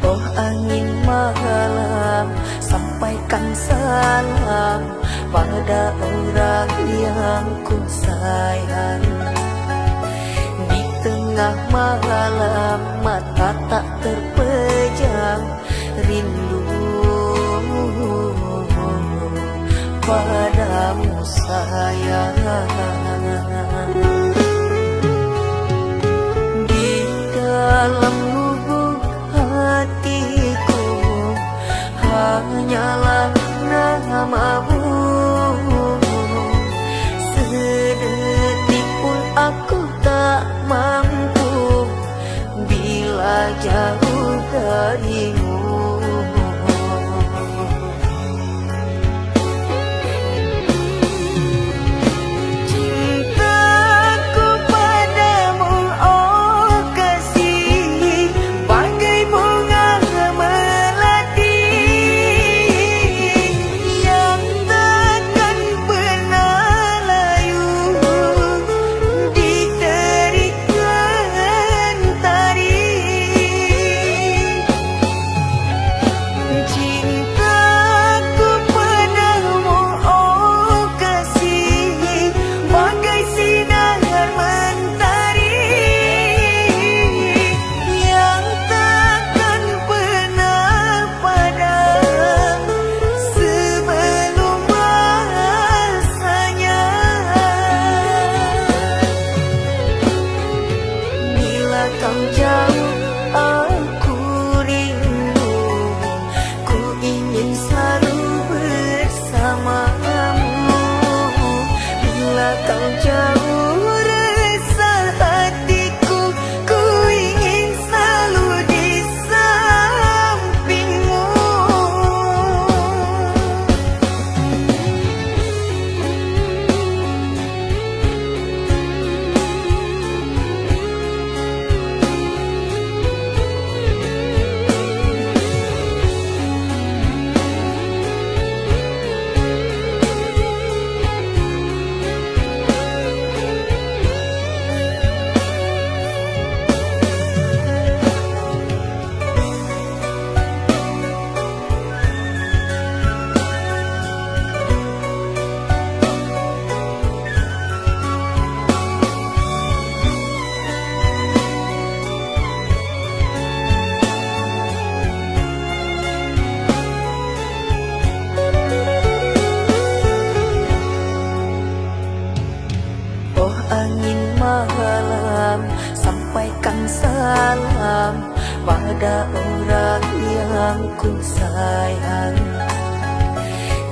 Oh angin malam, sampaikan salam pada orang yang ku sayang. Di tengah malam mata tak terpejam, rindu padamu sayang. Di dalam lubuk hatiku hanyalah namamu. Sedetik pun aku tak mampu bila jauh darimu. Kau jauh, aku rindu. Ku ingin selalu bersamamu. Bila kau jauh, resah hatiku. Ku ingin selalu di sampingmu. Angin malam, sampaikan salam pada orang yang ku sayang.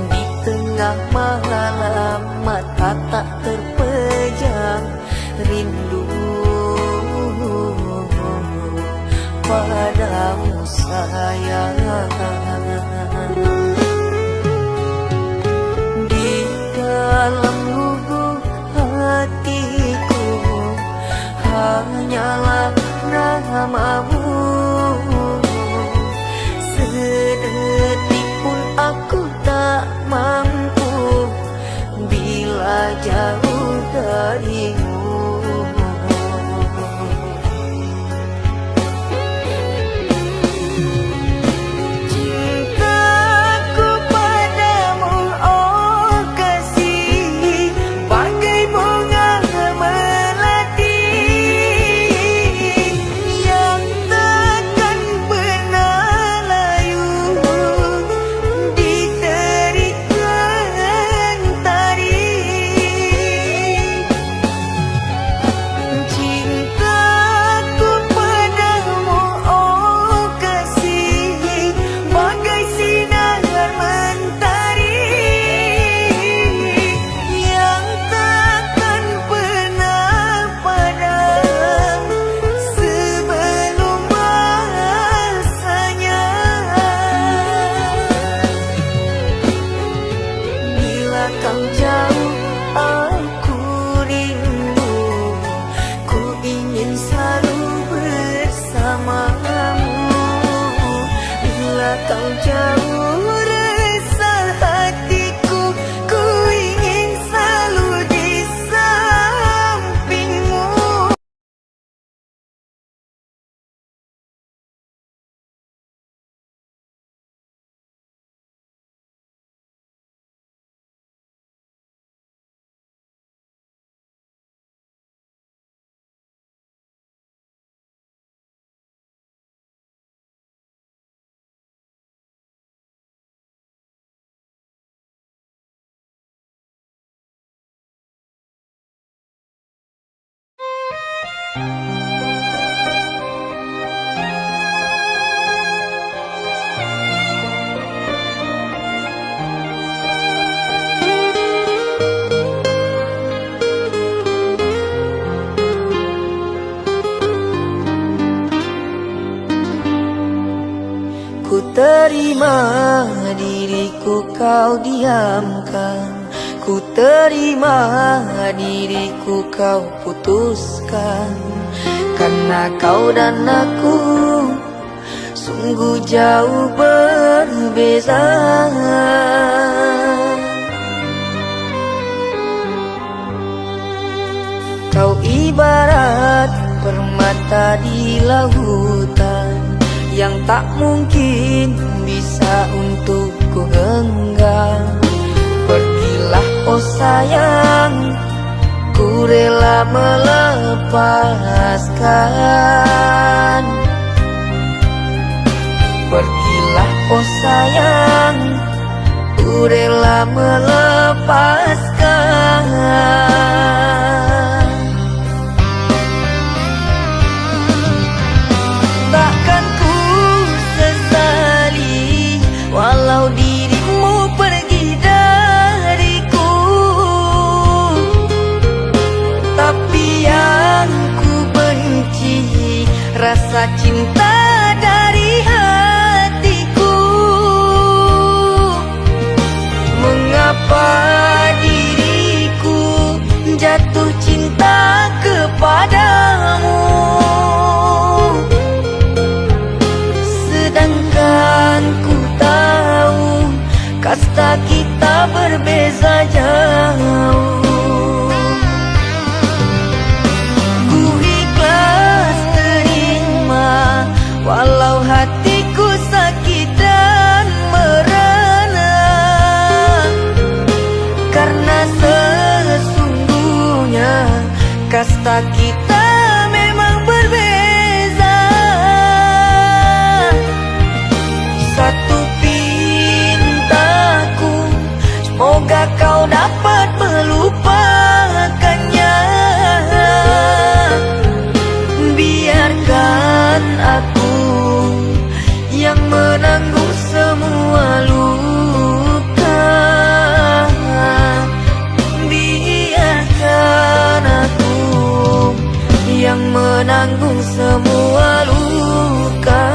Di tengah malam mata tak terpejam, rindu padamu sayang. Di dalam lubuk hatiku hanyalah namamu. Sedetik pun aku tak mampu bila jauh darimu. Kau jauh, aku rindu. Ku ingin selalu bersamamu. Bila kau jauh, Ku terima diriku kau diamkan, ku terima diriku kau putuskan, karena kau dan aku sungguh jauh berbeza. Kau ibarat permata di lautan yang tak mungkin bisa untuk ku genggam. Pergilah oh sayang, ku rela melepaskan. Pergilah oh sayang, ku rela melepaskan. Takkan ku sesali walau dirimu pergi dariku, tapi yang ku benci rasa cinta dari hatiku. Mengapa diriku jatuh cinta kepadamu, sedangkan ku tahu kasta kita berbeza jauh. Ku ikhlas terima walau hatiku sakit dan merana, karena sesungguhnya kasta kita memang berbeza. Satu pintaku, semoga kau dapat melupakannya. Biarkan aku yang menanggung semua luka. Biarkan aku yang menanggung semua luka.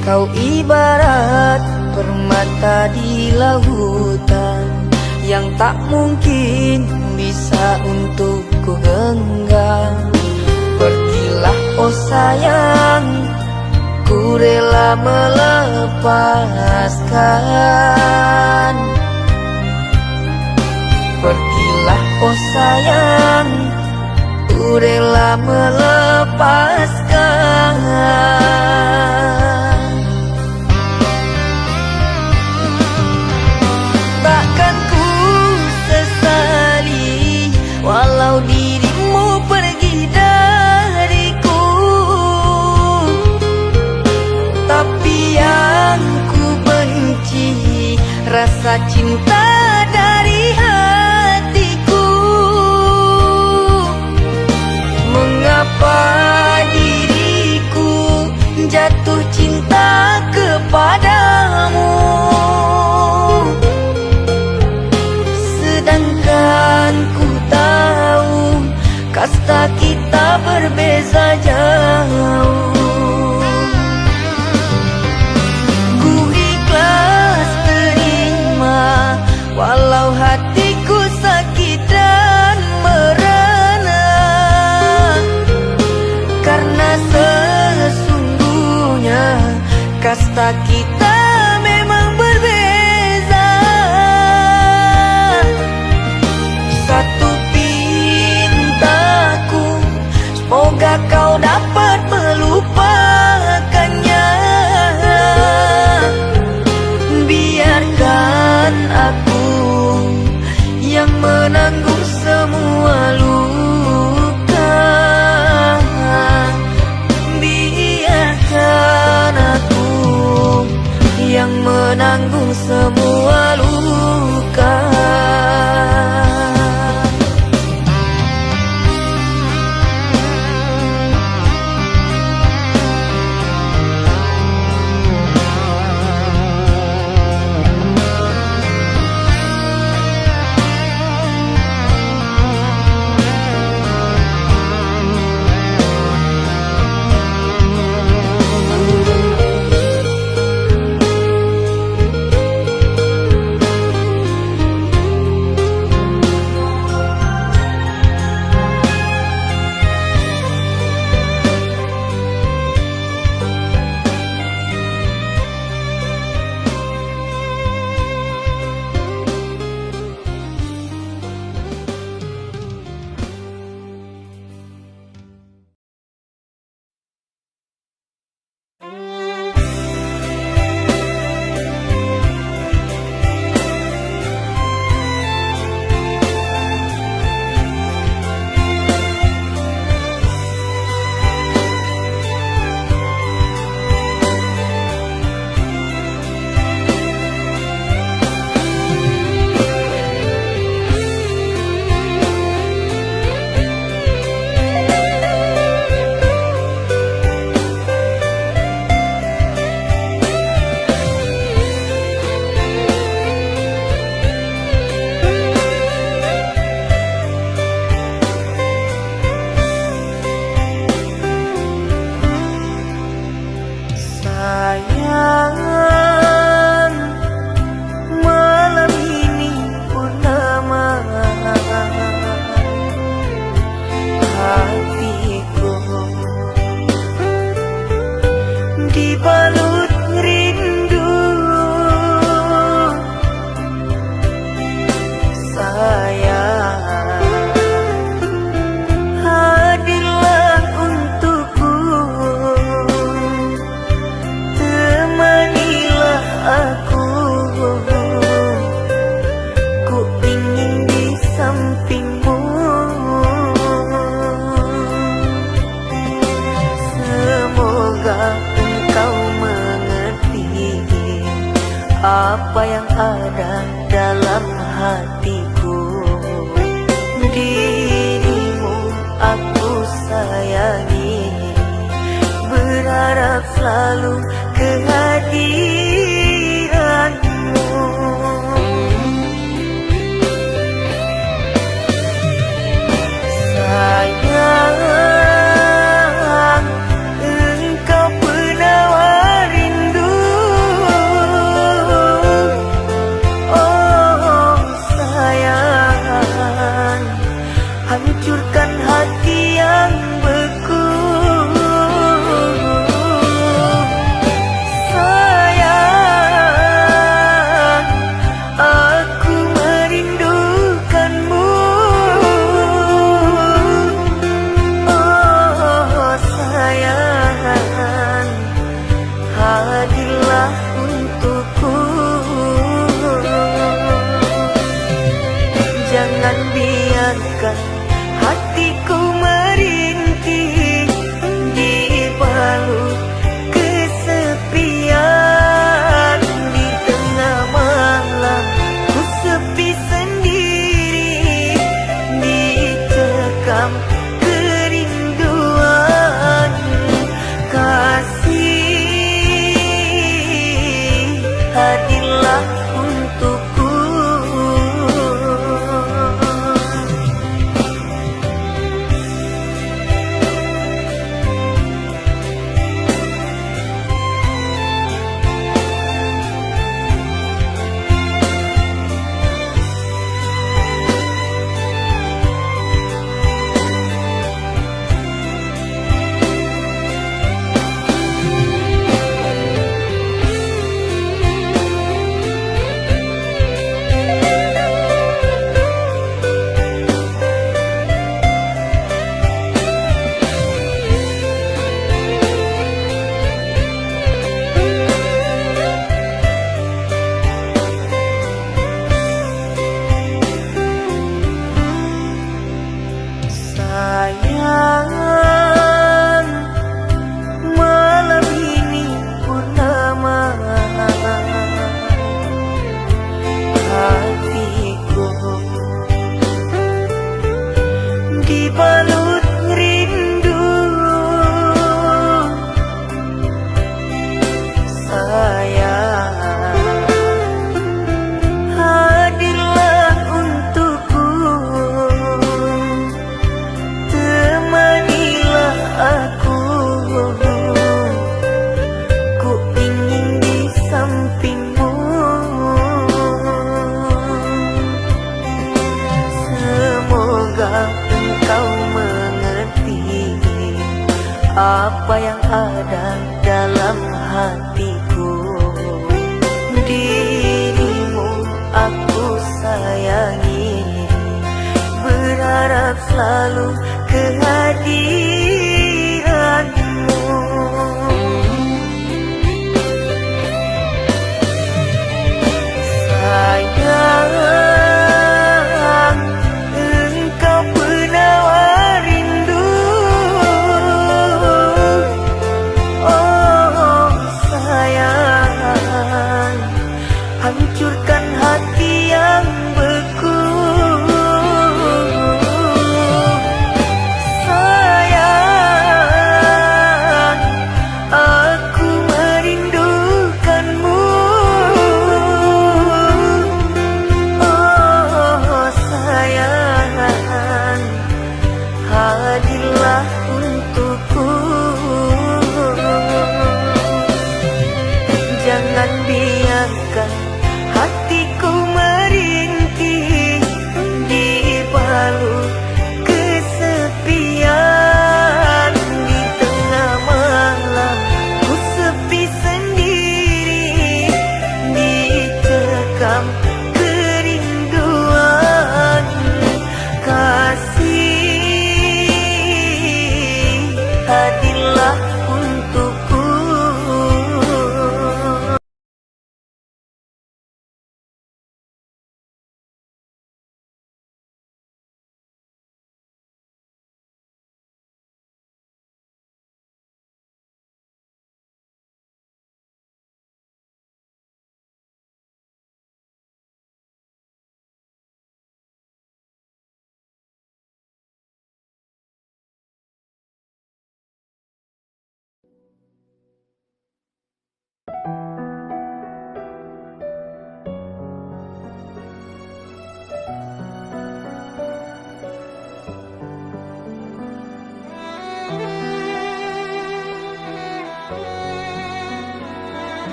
Kau ibarat permata di lautan yang tak mungkin bisa untuk ku genggam. Pergilah oh sayang, ku rela melepaskan. Pergilah oh sayang, ku rela melepaskan. Takkan ku sesali walau dirimu pergi dariku, tapi yang ku benci rasa cinta dari hatiku. Mengapa diriku jatuh cinta kepadamu, sedangkan ku tahu kasta kita berbeza jauh. Ku ikhlas terima kasta kita memang berbeza. Satu pintaku, semoga kau dapat melupakannya. Biarkan aku yang menanggung semua luka. Biarkan aku yang menanggung semua luka. Apa yang ada dalam hatiku. Dirimu aku sayangi, berharap selalu kehadiranmu. Sayang, engkau penawar rindu. Oh sayang, hancurkan hati yang beku. Sayang, apa yang ada dalam hatiku. Dirimu aku sayangi, berharap selalu kehadiranmu. Sayang, engkau penawar rindu. Oh sayang, hancurkan hati yang beku. Sayang, aku merindukanmu. Oh sayang, hadirlah untukku. Jangan biarkan hatiku merintih dibalut kesepian. Di tengah malam ku sepi sendiri, dicekam kerinduan. Kasih, hadirlah untukku.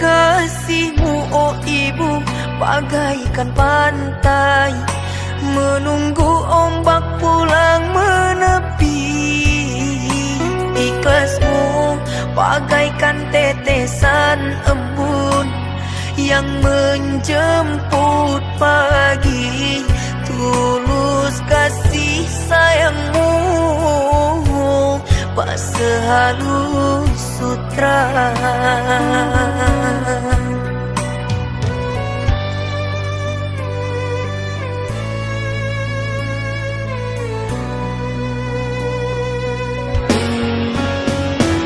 Kasihmu oh ibu bagaikan pantai, menunggu ombak pulang menepi. Ikhlasmu bagaikan tetesan embun yang menjemput pagi. Tulus kasih sayangmu tak sehalus sutra.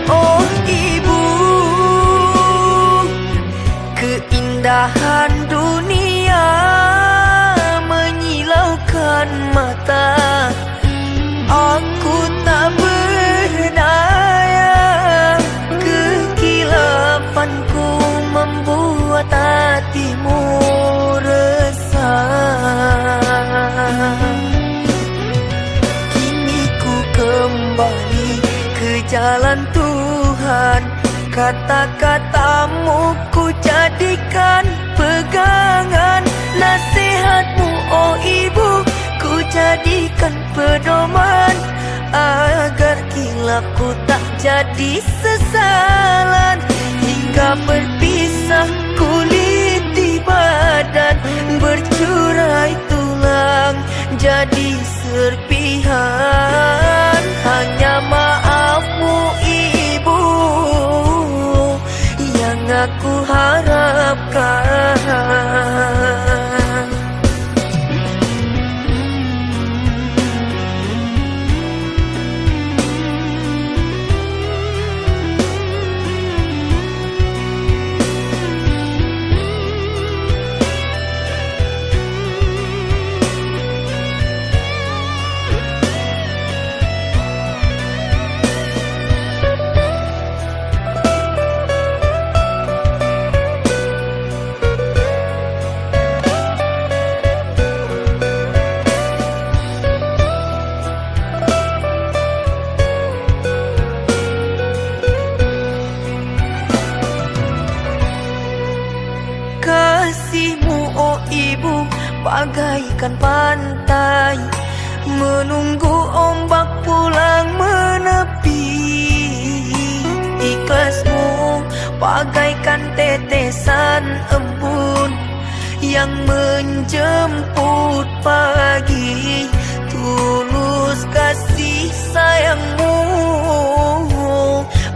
Oh ibu, keindahan dunia menyilaukan mata. Aku tak berdaya, kekilafanku membuat hatimu resah. Kini ku kembali ke jalan Tuhan, kata-katamu ku jadikan pegangan. Nasihatmu oh ibu ku jadikan pedoman, agar kilapku tak jadi sesalan. Hingga berpisah kulit di badan, bercurai tulang jadi serpihan. Hanya maafmu ibu yang aku harapkan. bagaikan pantai, menunggu ombak pulang menepi. Ikhlasmu bagaikan tetesan embun yang menjemput pagi. Tulus kasih sayangmu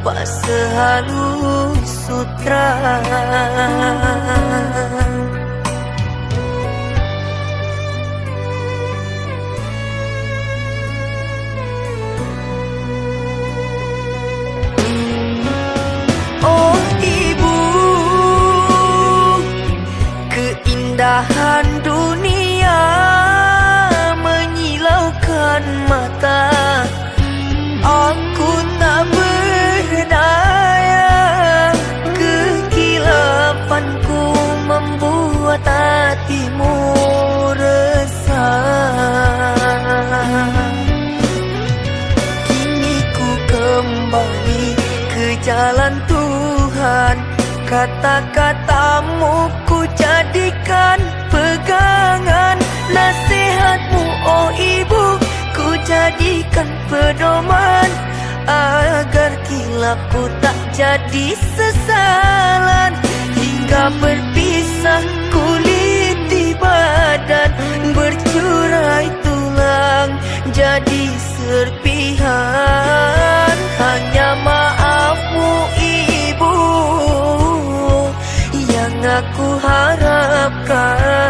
pas sehalus sutra. Oh ibu, keindahan dunia menyilaukan mata. Aku tak berdaya, kekilapanku membuat hatimu resah. Kini ku kembali ke jalan Tuhan, kata-katamu ku jadikan pegangan. Nasihatmu oh ibu ku jadikan pedoman, agar kilapku tak jadi sesalan. Hingga berpisah kulit di badan, bercurai tulang jadi serpihan. Hanya maafmu ibu yang aku harapkan.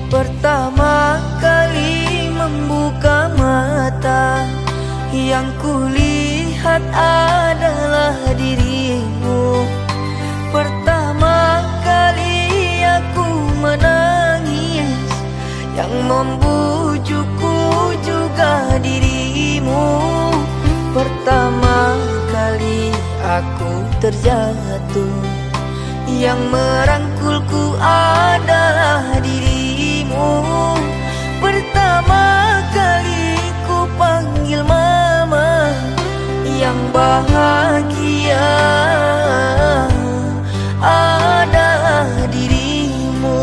Pertama kali membuka mata, yang kulihat adalah dirimu. Pertama kali aku menangis, yang membujukku juga dirimu. Pertama kali aku terjatuh, yang merangkulku adalah dirimu. Pertama kali ku panggil mama, yang bahagia adalah dirimu.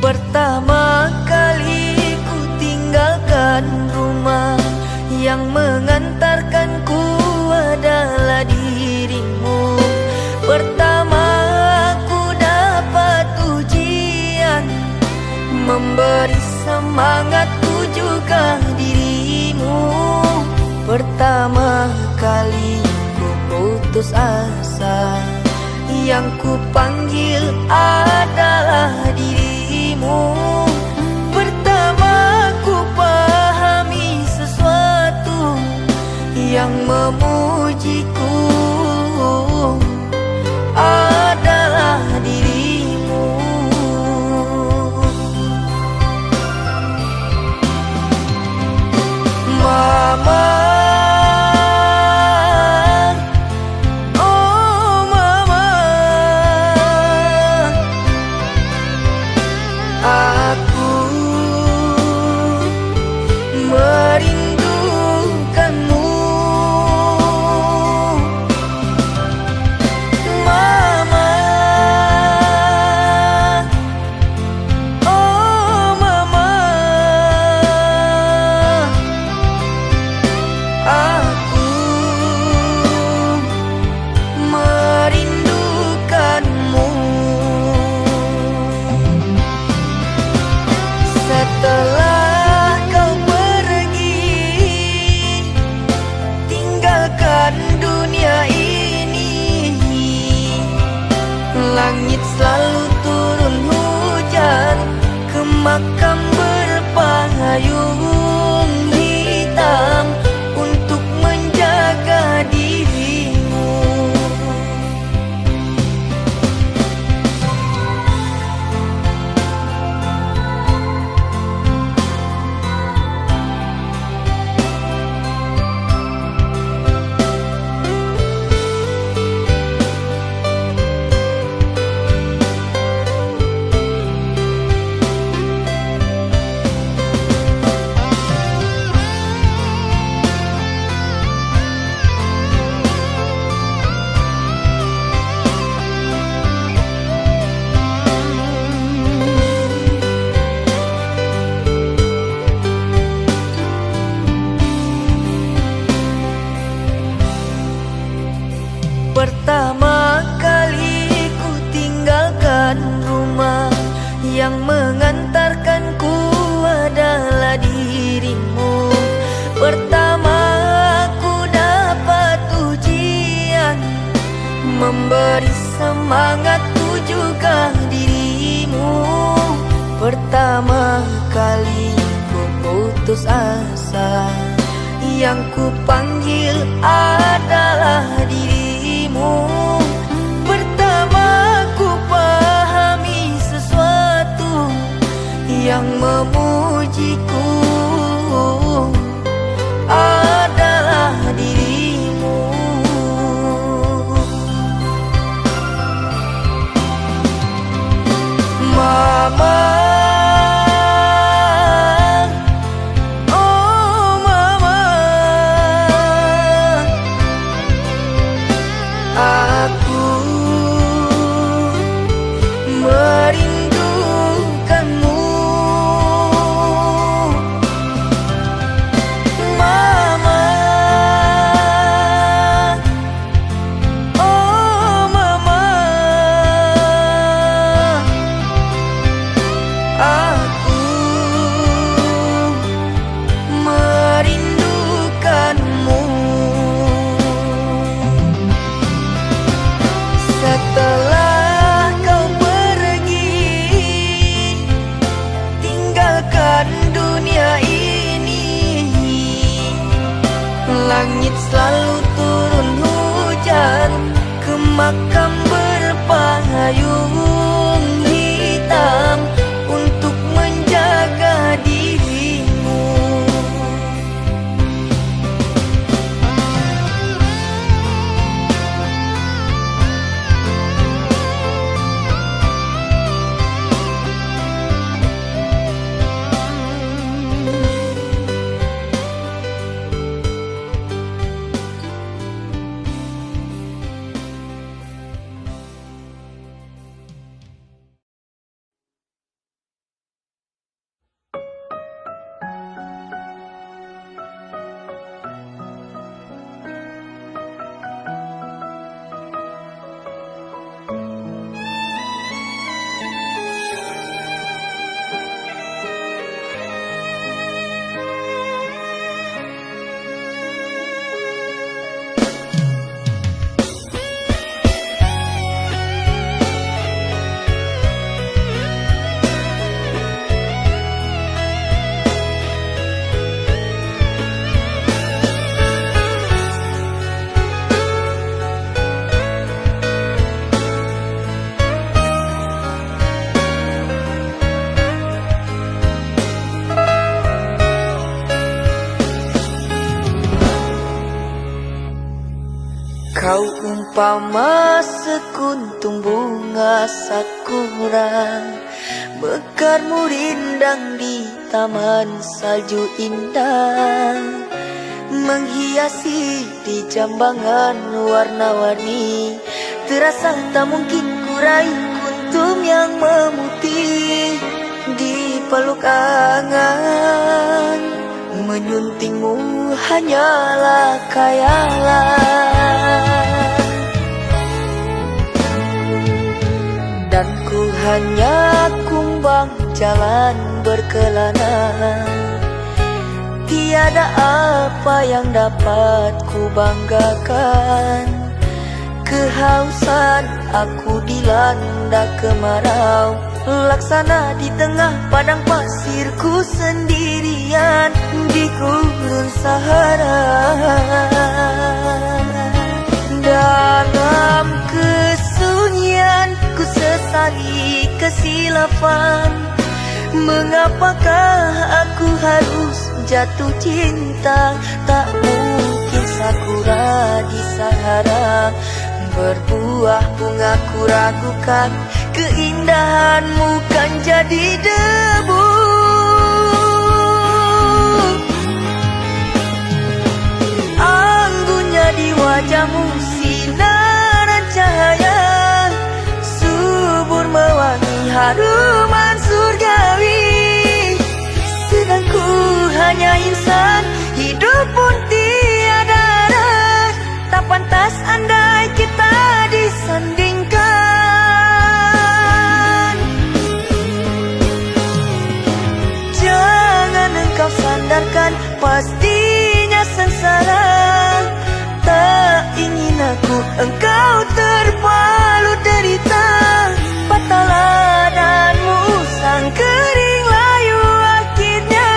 Pertama kali ku tinggalkan rumah, yang mengantarkanku adalah dirimu. Pertama ku dapat ujian, memberi semangatku juga dirimu. Pertama kali ku putus asa, yang ku panggil adalah dirimu. Pertama ku pahami sesuatu, yang memujiku adalah dirimu. Mama, oh mama, aku merindukanmu. Mama, Aku merindukanmu. Setelah kau pergi, tinggalkan dunia ini, langit selalu turun hujan ke makam berpayung hitam untuk menjaga dirimu. Pertama kali ku tinggalkan rumah, yang mengantarkanku adalah dirimu. Pertama ku dapat ujian, memberi semangatku juga dirimu. Pertama kali ku putus asa, yang ku panggil adalah dirimu. Pertama ku pahami sesuatu, yang memujiku adalah dirimu. Mama, aku merindukanmu. Mama, oh mama, aku merindukanmu. Setelah kau pergi, tinggalkan dunia ini, langit selalu turun hujan ke makam berpayung hitam untuk menjaga dirimu. Kau umpama sekuntum bunga sakura, mekarmu rindang di taman salju indah, menghiasi di jambangan warna-warni. Terasa tak mungkin kurai kuntum yang memutih di peluk angan, menyuntingmu hanyalah khayalan, dan ku hanya kumbang jalan berkelana. Tiada apa yang dapat ku banggakan. Kehausan aku dilanda kemarau, laksana di tengah padang pasirku sendirian di gurun Sahara. Dalam kesunyian ku sesali kesilapan. Mengapakah aku harus jatuh cinta? Tak mungkin sakura di Sahara berbuah bunga, ku ragukan keindahanmu kan jadi debu. Anggunnya di wajahmu sinaran cahaya, subur mewangi haruman surgawi. Sedang ku hanya insan, hidup pun tiada arah. Tak pantas andai kita disandingkan. Jangan engkau sandarkan, pastinya sengsara. Tak ingin aku engkau terpalu derita. Pataladanmu sang kering layu, akhirnya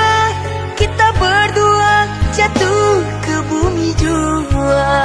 kita berdua jatuh ke bumi jua.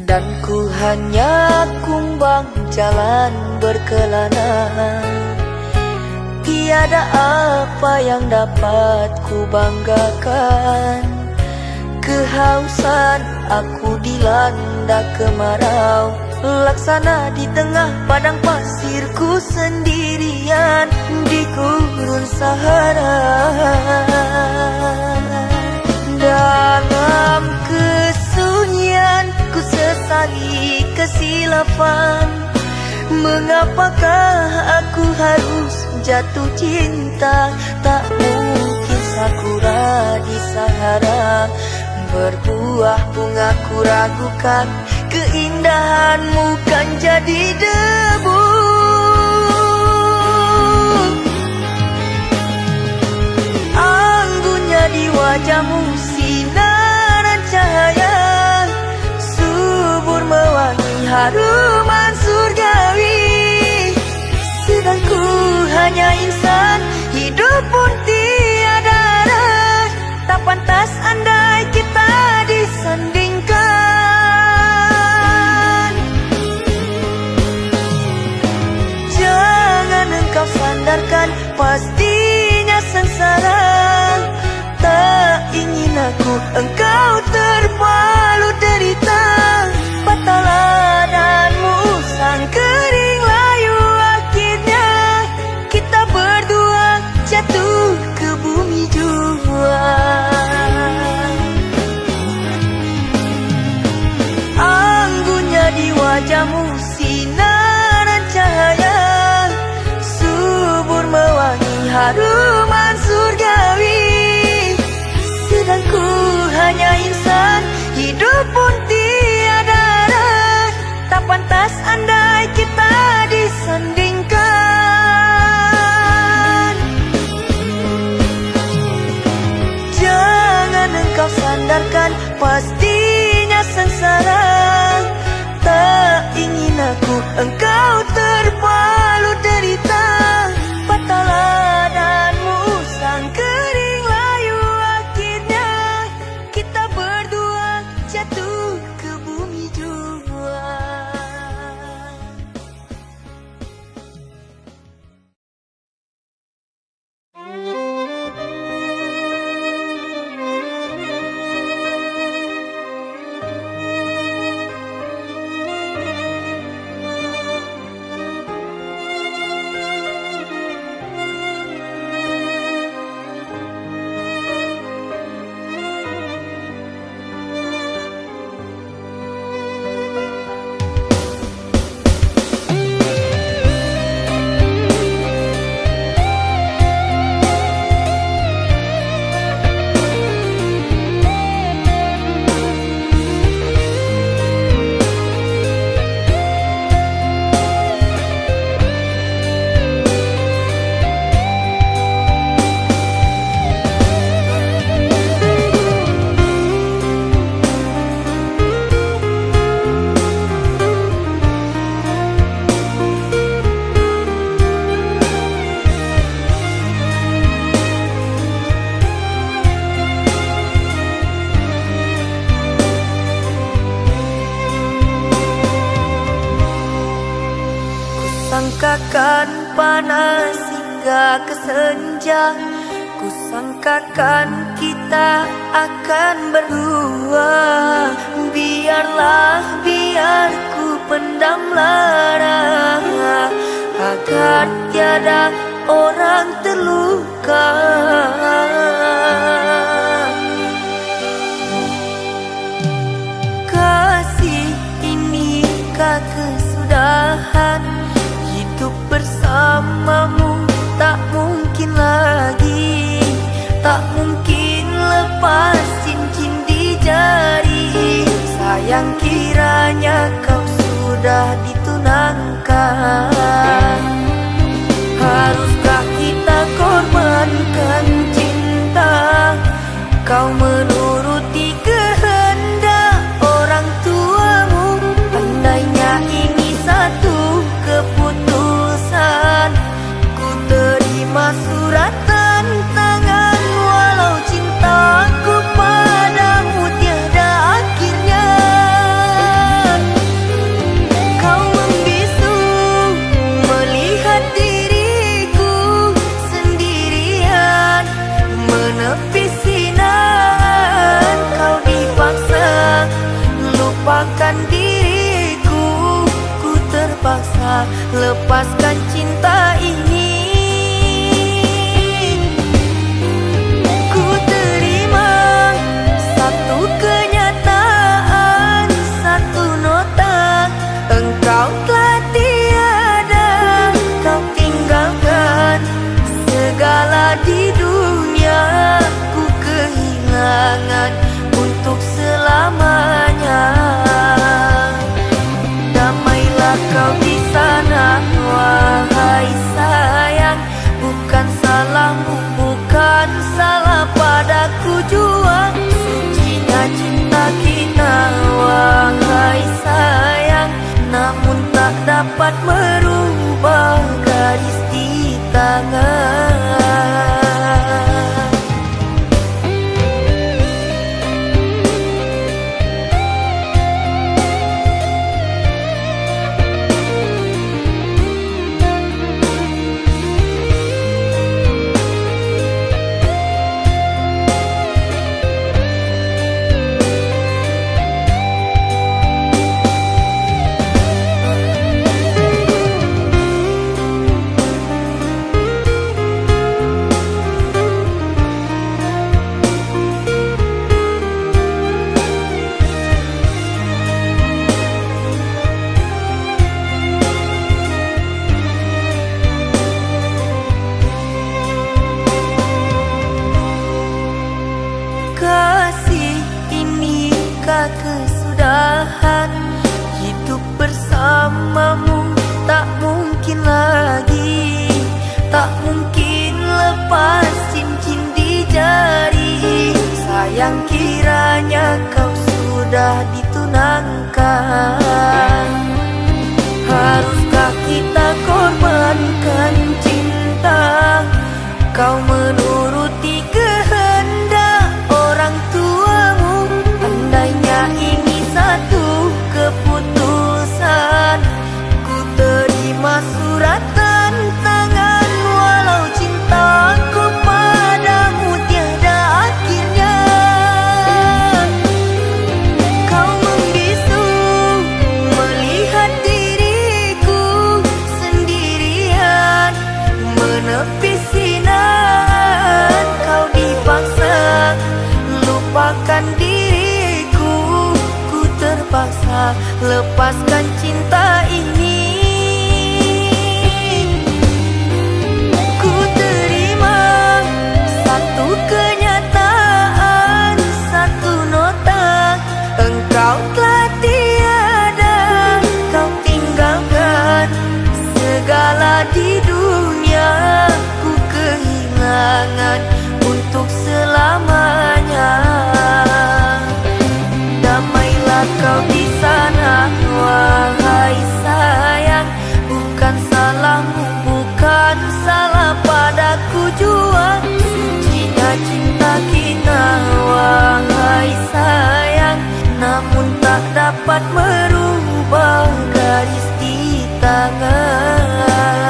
Dan ku hanya kumbang jalan berkelana. Tiada apa yang dapat ku banggakan. Kehausan aku dilanda kemarau, laksana di tengah padang pasirku sendirian di gurun Sahara. Dalam kesunyian ku sesali kesilapan. Mengapakah aku harus jatuh cinta? Tak mungkin sakura di Sahara berbuah bunga, ku ragukan keindahanmu kan jadi debu. Anggunnya di wajahmu sinaran cahaya, subur mewangi haruman surgawi. Sedang ku hanya insan, hidup pun tiada arah. Tak pantas andai kita disandingkan. Jangan engkau sandarkan, pastinya sengsara. Tak ingin aku engkau terpalu derita. Pataladanmu sang kering layu, akhirnya kita berdua jatuh ke bumi jua. Anggunnya di wajahmu sinaran cahaya, subur mewangi haruman surgawi. Sedang ku hanya insan, hidup pun tiada arah. Tak pantas andai kita disandingkan. Jangan engkau sandarkan, pastinya sengsara. Tak ingin aku engkau terpalu derita. Pataladanmu sang kering layu, akhirnya kita berdua jatuh ke bumi jua. Kusangkakan panas hingga ke senja, kusangkakan kita akan berdua. Biar ku pendam lara, agar tiada orang terluka. Kasih inikah kesudahan, hidup bersamamu tak mungkin lagi, tak mungkin lepas cincin di jari. Sayang kiranya kau sudah ditunangkan. Haruskah kita korbankan cinta, kau menuruti kehendak orang tuamu? Andainya ini satu keputusan, ku terima surat tantangan. Walau cintaku padamu tiada akhirnya, kau membisu melihat diriku sendirian menepis sinar. Kau dipaksa lupakan diriku, ku terpaksa lepaskan cinta ini. Ku terima satu kenyataan, satu nota, engkau telah tiada. Kau tinggalkan segala di dunia, ku kehilangan untuk selamanya. Damailah kau di sana, wahai sayang. Bukan salahmu, bukan salah padaku jua. Sucinya cinta kita, wahai sayang, namun tak dapat merubah garis di tangan. Kasih inikah kesudahan, hidup bersamamu tak mungkin lagi, tak mungkin lepas cincin di jari. Sayang kiranya kau sudah ditunangkan. Haruskah kita korbankan cinta, kau menuruti kehendak orang tuamu? Andainya ini satu keputusan, ku terima surat tantangan. Walau cintaku padamu tiada akhirnya, kau membisu melihat diriku sendirian menepis sinar. Kau dipaksa lupakan diriku, ku terpaksa lepaskan cinta ini. Ku terima satu kenyataan, satu nota, engkau telah tiada. Kau tinggalkan segala di dunia, ku kehilangan untuk selamanya. Damailah kau di sana, wahai sayang. Bukan salahmu, bukan salah padaku jua. Sucinya cinta kita, wahai sayang, namun tak dapat merubah garis di tangan.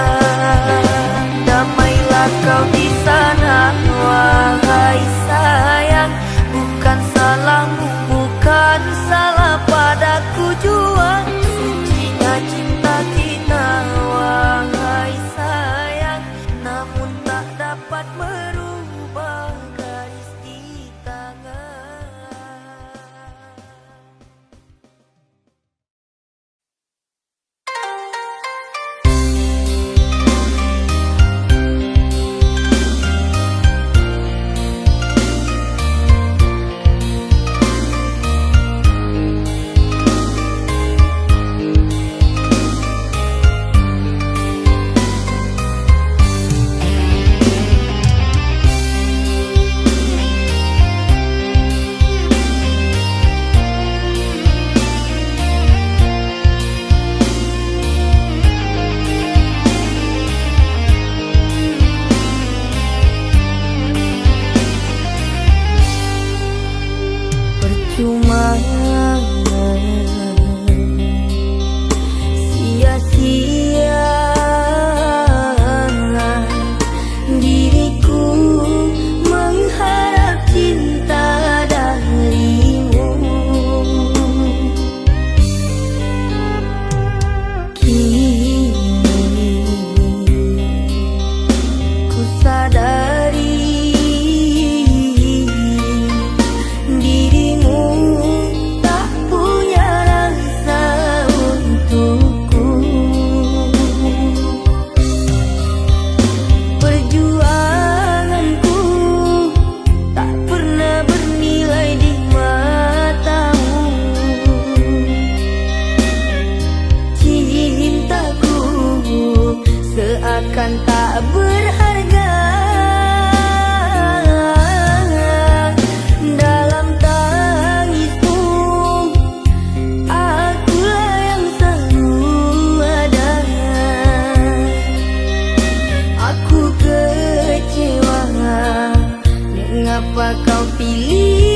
hati